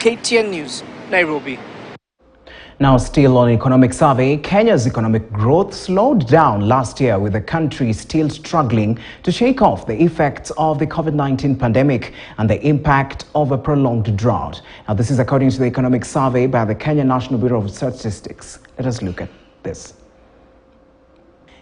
KTN News, Nairobi. Now, still on economic survey, Kenya's economic growth slowed down last year, with the country still struggling to shake off the effects of the COVID-19 pandemic and the impact of a prolonged drought. Now, this is according to the economic survey by the Kenya National Bureau of Statistics. Let us look at this.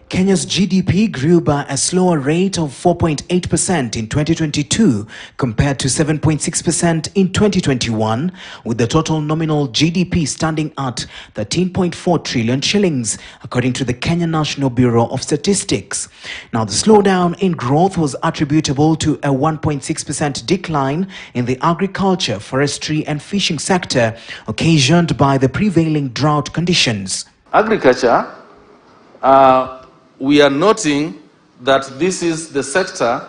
Kenya's GDP grew by a slower rate of 4.8% in 2022 compared to 7.6% in 2021, with the total nominal GDP standing at 13.4 trillion shillings, according to the Kenya National Bureau of Statistics. Now, the slowdown in growth was attributable to a 1.6% decline in the agriculture, forestry and fishing sector, occasioned by the prevailing drought conditions. Agriculture, we are noting that this is the sector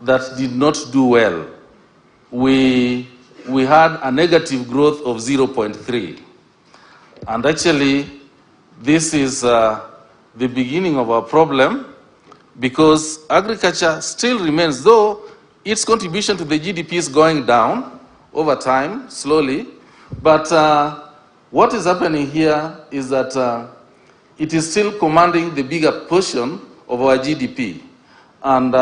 that did not do well. We had a negative growth of 0.3. And actually, this is the beginning of our problem, because agriculture still remains, though its contribution to the GDP is going down over time, slowly. But what is happening here is that it is still commanding the bigger portion of our GDP. And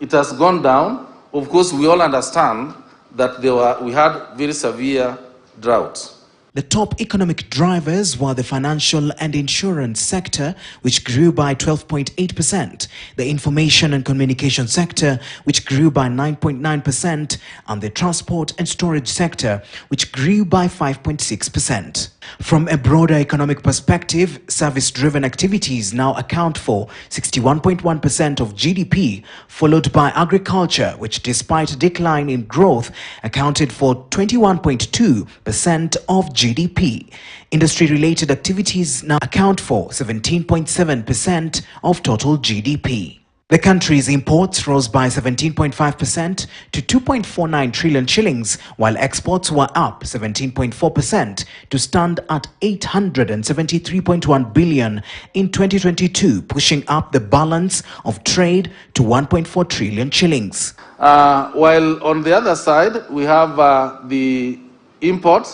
it has gone down. Of course, we all understand that we had very severe droughts. The top economic drivers were the financial and insurance sector, which grew by 12.8%, the information and communication sector, which grew by 9.9%, and the transport and storage sector, which grew by 5.6%. From a broader economic perspective, service-driven activities now account for 61.1% of GDP, followed by agriculture, which, despite a decline in growth, accounted for 21.2% of GDP. Industry-related activities now account for 17.7% of total GDP. The country's imports rose by 17.5% to 2.49 trillion shillings, while exports were up 17.4% to stand at 873.1 billion in 2022, pushing up the balance of trade to 1.4 trillion shillings. While on the other side, we have the import,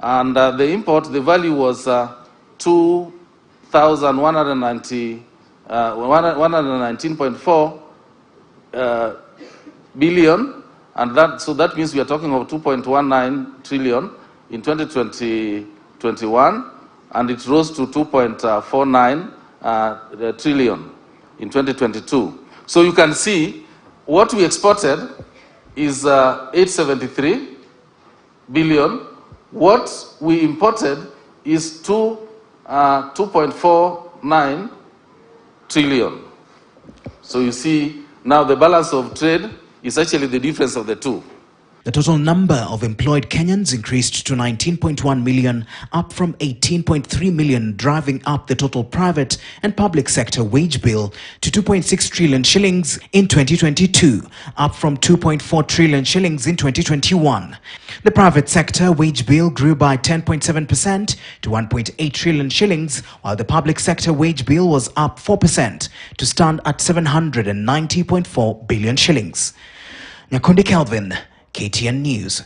and the value was 119.4 billion, and that means we are talking of 2.19 trillion in 2021, and it rose to 2.49 trillion in 2022. So you can see what we exported is 873 billion. What we imported is 2.49 trillion. So you see, now the balance of trade is actually the difference of the two. The total number of employed Kenyans increased to 19.1 million, up from 18.3 million, driving up the total private and public sector wage bill to 2.6 trillion shillings in 2022, up from 2.4 trillion shillings in 2021. The private sector wage bill grew by 10.7% to 1.8 trillion shillings, while the public sector wage bill was up 4% to stand at 790.4 billion shillings. Nyakundi Kelvin, KTN News.